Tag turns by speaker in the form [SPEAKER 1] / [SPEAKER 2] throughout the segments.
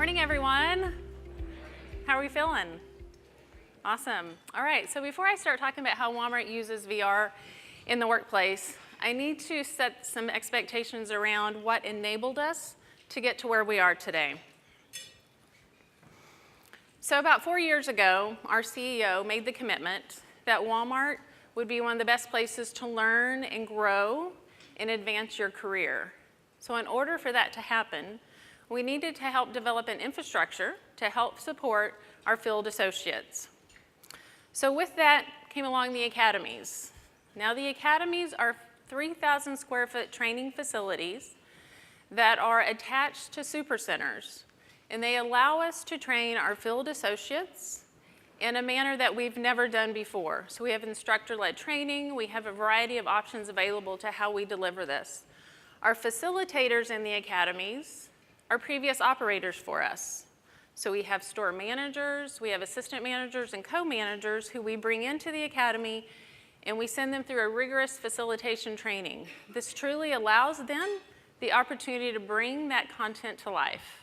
[SPEAKER 1] morning, everyone. How are we feeling? Awesome. All right, so before I start talking about how Walmart uses VR in the workplace, I need to set some expectations around what enabled us to get to where we are today. So about 4 years ago, our CEO made the commitment that Walmart would be one of the best places to learn and grow and advance your career. So in order for that to happen, we needed to help develop an infrastructure to help support our field associates. So with that came along the academies. Now the academies are 3,000 square foot training facilities that are attached to supercenters, and they allow us to train our field associates in a manner that we've never done before. So we have instructor-led training, we have a variety of options available to how we deliver this. Our facilitators in the academies are previous operators for us. So we have store managers, we have assistant managers and co-managers who we bring into the academy, and we send them through a rigorous facilitation training. This truly allows them the opportunity to bring that content to life.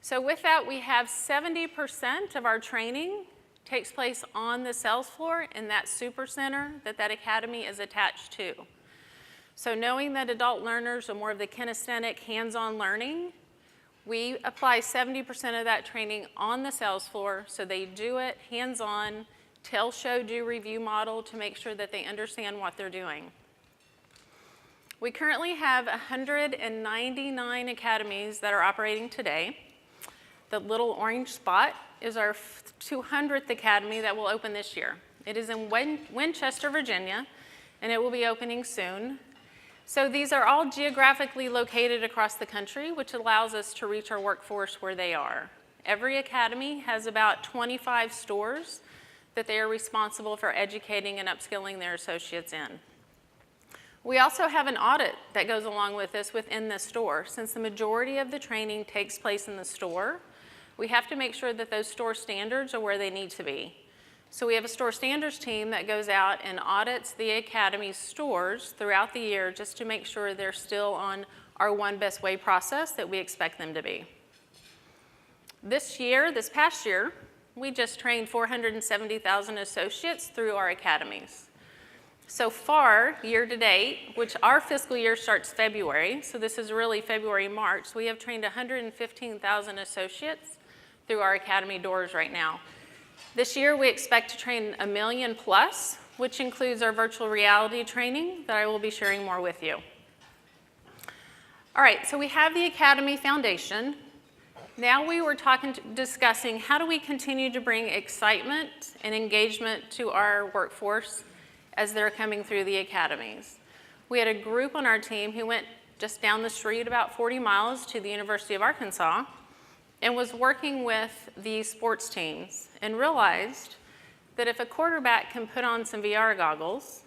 [SPEAKER 1] So with that, we have 70% of our training takes place on the sales floor in that supercenter that academy is attached to. So knowing that adult learners are more of the kinesthetic, hands-on learning, we apply 70% of that training on the sales floor, so they do it hands-on, tell, show, do, review model to make sure that they understand what they're doing. We currently have 199 academies that are operating today. The little orange spot is our 200th academy that will open this year. It is in Winchester, Virginia, and it will be opening soon. So these are all geographically located across the country, which allows us to reach our workforce where they are. Every academy has about 25 stores that they are responsible for educating and upskilling their associates in. We also have an audit that goes along with this within the store. Since the majority of the training takes place in the store, we have to make sure that those store standards are where they need to be. So we have a store standards team that goes out and audits the academy stores throughout the year just to make sure they're still on our one best way process that we expect them to be. This past year, we just trained 470,000 associates through our academies. So far, year to date, which our fiscal year starts February, so this is really February, March, we have trained 115,000 associates through our academy doors right now. This year, we expect to train 1 million plus, which includes our virtual reality training that I will be sharing more with you. All right, so we have the Academy Foundation. Now we were discussing how do we continue to bring excitement and engagement to our workforce as they're coming through the academies. We had a group on our team who went just down the street about 40 miles to the University of Arkansas and was working with the sports teams and realized that if a quarterback can put on some VR goggles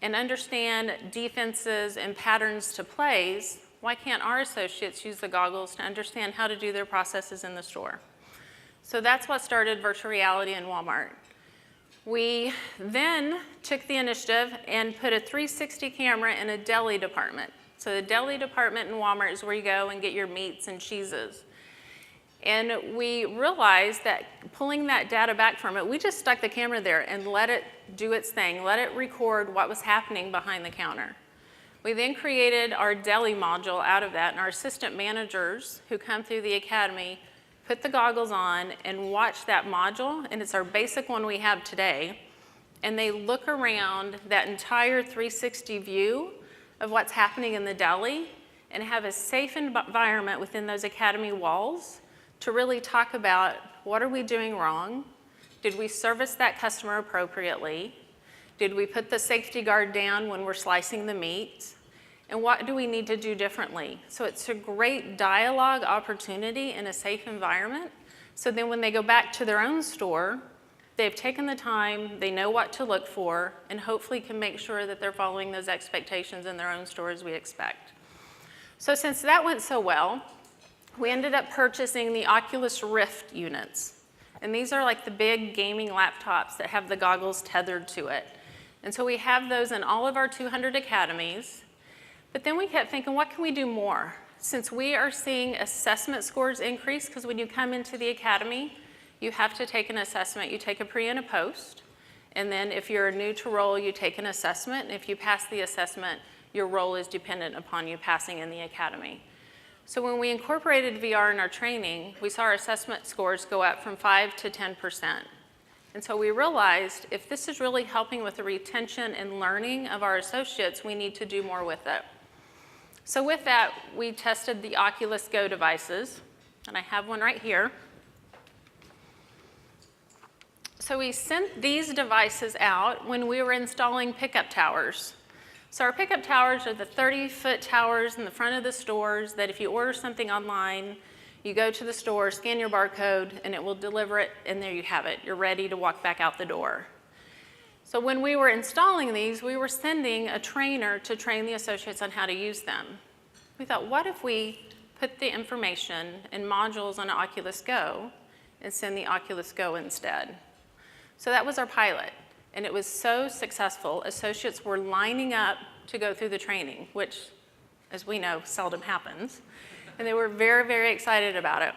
[SPEAKER 1] and understand defenses and patterns to plays, why can't our associates use the goggles to understand how to do their processes in the store? So that's what started virtual reality in Walmart. We then took the initiative and put a 360 camera in a deli department. So the deli department in Walmart is where you go and get your meats and cheeses. And we realized that pulling that data back from it, we just stuck the camera there and let it do its thing, let it record what was happening behind the counter. We then created our deli module out of that, and our assistant managers who come through the academy put the goggles on and watch that module, and it's our basic one we have today, and they look around that entire 360 view of what's happening in the deli and have a safe environment within those academy walls to really talk about what are we doing wrong? Did we service that customer appropriately? Did we put the safety guard down when we're slicing the meat? And what do we need to do differently? So it's a great dialogue opportunity in a safe environment. So then when they go back to their own store, they've taken the time, they know what to look for, and hopefully can make sure that they're following those expectations in their own store as we expect. So since that went so well, we ended up purchasing the Oculus Rift units. And these are like the big gaming laptops that have the goggles tethered to it. And so we have those in all of our 200 academies. But then we kept thinking, what can we do more? since we are seeing assessment scores increase, because when you come into the academy, you have to take an assessment. You take a pre and a post. And then if you're new to role, you take an assessment. And if you pass the assessment, your role is dependent upon you passing in the academy. So when we incorporated VR in our training, we saw our assessment scores go up from 5 to 10%. And so we realized if this is really helping with the retention and learning of our associates, we need to do more with it. So with that, we tested the Oculus Go devices, and I have one right here. So we sent these devices out when we were installing pickup towers. So our pickup towers are the 30-foot towers in the front of the stores that if you order something online, you go to the store, scan your barcode, and it will deliver it, and there you have it. You're ready to walk back out the door. So when we were installing these, we were sending a trainer to train the associates on how to use them. We thought, what if we put the information in modules on Oculus Go and send the Oculus Go instead? So that was our pilot, and it was so successful. Associates were lining up to go through the training, which, as we know, seldom happens. And they were very, very excited about it.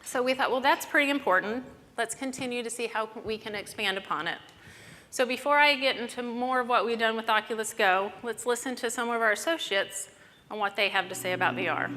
[SPEAKER 1] So we thought, well, that's pretty important. Let's continue to see how we can expand upon it. So before I get into more of what we've done with Oculus Go, let's listen to some of our associates on what they have to say about VR.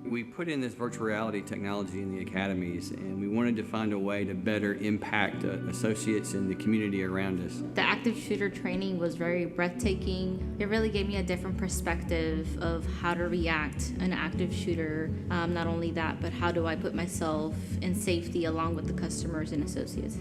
[SPEAKER 2] We put in this virtual reality technology in the academies, and we wanted to find a way to better impact associates in the community around us.
[SPEAKER 3] The active shooter training was very breathtaking. It really gave me a different perspective of how to react an active shooter. Not only that, but how do I put myself in safety along with the customers and associates.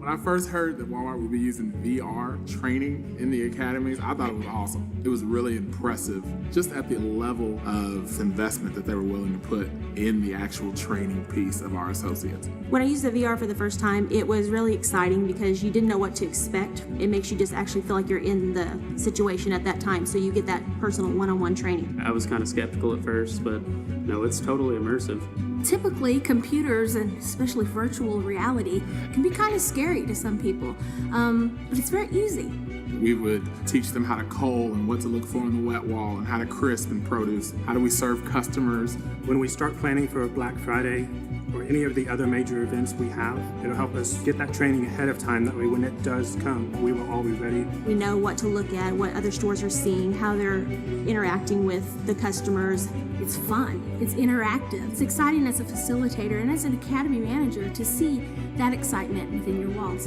[SPEAKER 4] When I first heard that Walmart would be using VR training in the academies, I thought it was awesome. It was really impressive just at the level of investment that they were willing to put in the actual training piece of our associates.
[SPEAKER 5] When I used the VR for the first time, it was really exciting because you didn't know what to expect. It makes you just actually feel like you're in the situation at that time, so you get that personal one-on-one training.
[SPEAKER 6] I was kind of skeptical at first, but no, it's totally immersive.
[SPEAKER 7] Typically, computers, and especially virtual reality, can be kind of scary to some people, but it's very easy.
[SPEAKER 4] We would teach them how to cull and what to look for in the wet wall and how to crisp and produce. How do we serve customers?
[SPEAKER 8] When we start planning for Black Friday or any of the other major events we have, it'll help us get that training ahead of time. That way when it does come, we will all be ready.
[SPEAKER 5] We know what to look at, what other stores are seeing, how they're interacting with the customers.
[SPEAKER 7] It's fun, it's interactive, it's exciting as a facilitator and as an academy manager to see that excitement within your walls.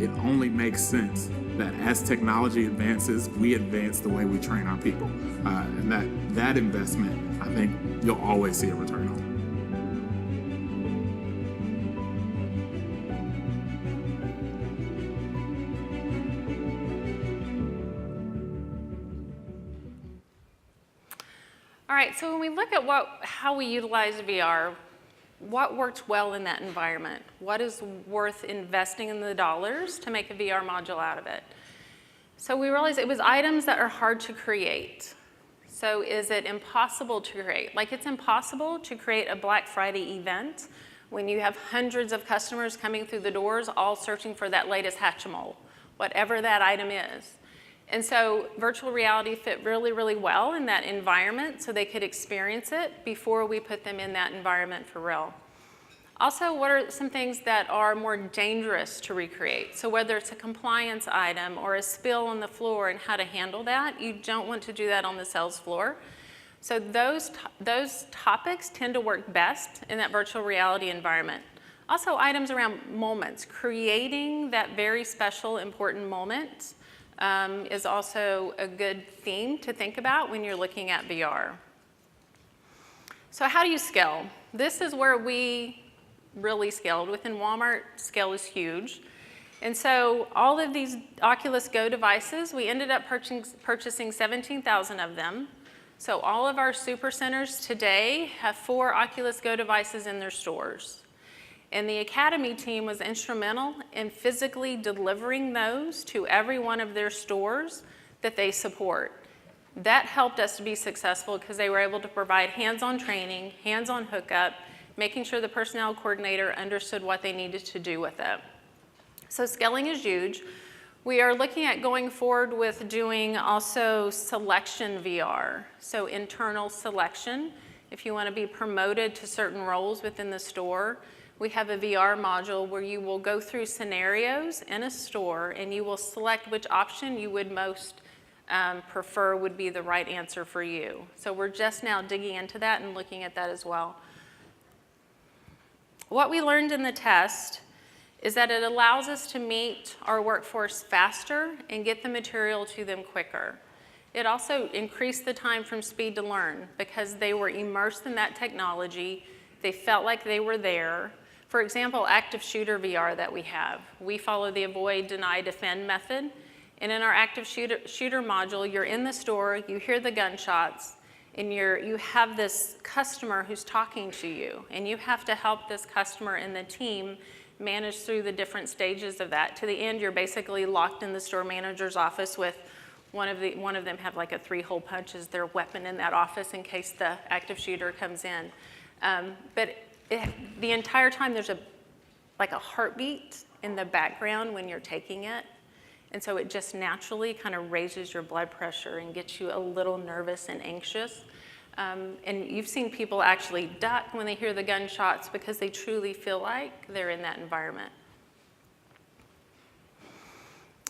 [SPEAKER 4] It only makes sense that as technology advances, we advance the way we train our people. And that investment, I think you'll always see a return on.
[SPEAKER 1] All right, so when we look at how we utilize VR, what works well in that environment? What is worth investing in the dollars to make a VR module out of it? So we realized it was items that are hard to create. So is it impossible to create? Like, it's impossible to create a Black Friday event when you have hundreds of customers coming through the doors all searching for that latest Hatchimal, whatever that item is. And so virtual reality fit really, really well in that environment so they could experience it before we put them in that environment for real. Also, what are some things that are more dangerous to recreate? So whether it's a compliance item or a spill on the floor and how to handle that, you don't want to do that on the sales floor. So those topics tend to work best in that virtual reality environment. Also, items around moments, creating that very special, important moment is also a good theme to think about when you're looking at VR. So how do you scale? This is where we really scaled. Within Walmart, scale is huge. And so all of these Oculus Go devices, we ended up purchasing 17,000 of them. So all of our super centers today have 4 Oculus Go devices in their stores. And the Academy team was instrumental in physically delivering those to every one of their stores that they support. That helped us to be successful because they were able to provide hands-on training, hands-on hookup, making sure the personnel coordinator understood what they needed to do with it. So scaling is huge. We are looking at going forward with doing also selection VR, so internal selection. If you want to be promoted to certain roles within the store, we have a VR module where you will go through scenarios in a store and you will select which option you would most prefer would be the right answer for you. So we're just now digging into that and looking at that as well. What we learned in the test is that it allows us to meet our workforce faster and get the material to them quicker. It also increased the time from speed to learn because they were immersed in that technology. They felt like they were there. For example, active shooter VR that we have. We follow the avoid, deny, defend method. And in our active shooter module, you're in the store, you hear the gunshots, and you have this customer who's talking to you. And you have to help this customer and the team manage through the different stages of that. To the end, you're basically locked in the store manager's office with one of them have like a 3-hole punch as their weapon in that office in case the active shooter comes in. But the entire time there's like a heartbeat in the background when you're taking it. And so it just naturally kind of raises your blood pressure and gets you a little nervous and anxious. And you've seen people actually duck when they hear the gunshots because they truly feel like they're in that environment.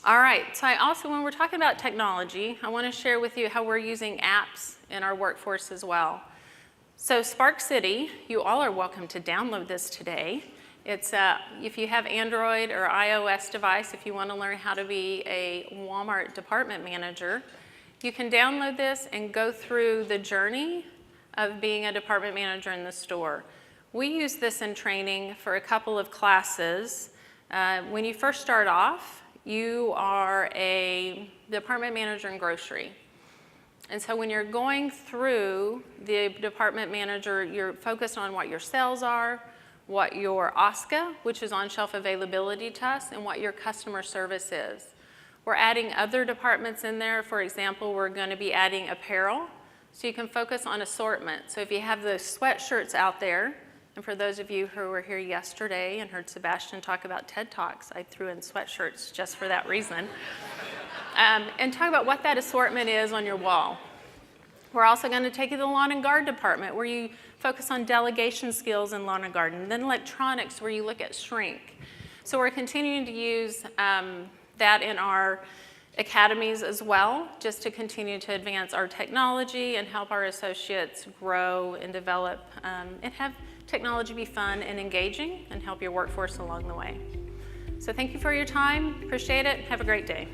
[SPEAKER 1] All right, so when we're talking about technology, I want to share with you how we're using apps in our workforce as well. So Spark City, you all are welcome to download this today. It's if you have Android or iOS device, if you want to learn how to be a Walmart department manager, you can download this and go through the journey of being a department manager in the store. We use this in training for a couple of classes. When you first start off, you are a department manager in grocery. And so when you're going through the department manager, you're focused on what your sales are, what your OSCA, which is on-shelf availability test, and what your customer service is. We're adding other departments in there. For example, we're going to be adding apparel, so you can focus on assortment. So if you have those sweatshirts out there, and for those of you who were here yesterday and heard Sebastian talk about TED Talks, I threw in sweatshirts just for that reason. And talk about what that assortment is on your wall. We're also going to take you to the lawn and garden department where you focus on delegation skills in lawn and garden, then electronics where you look at shrink. So we're continuing to use that in our academies as well, just to continue to advance our technology and help our associates grow and develop and have technology be fun and engaging and help your workforce along the way. So thank you for your time. Appreciate it. Have a great day.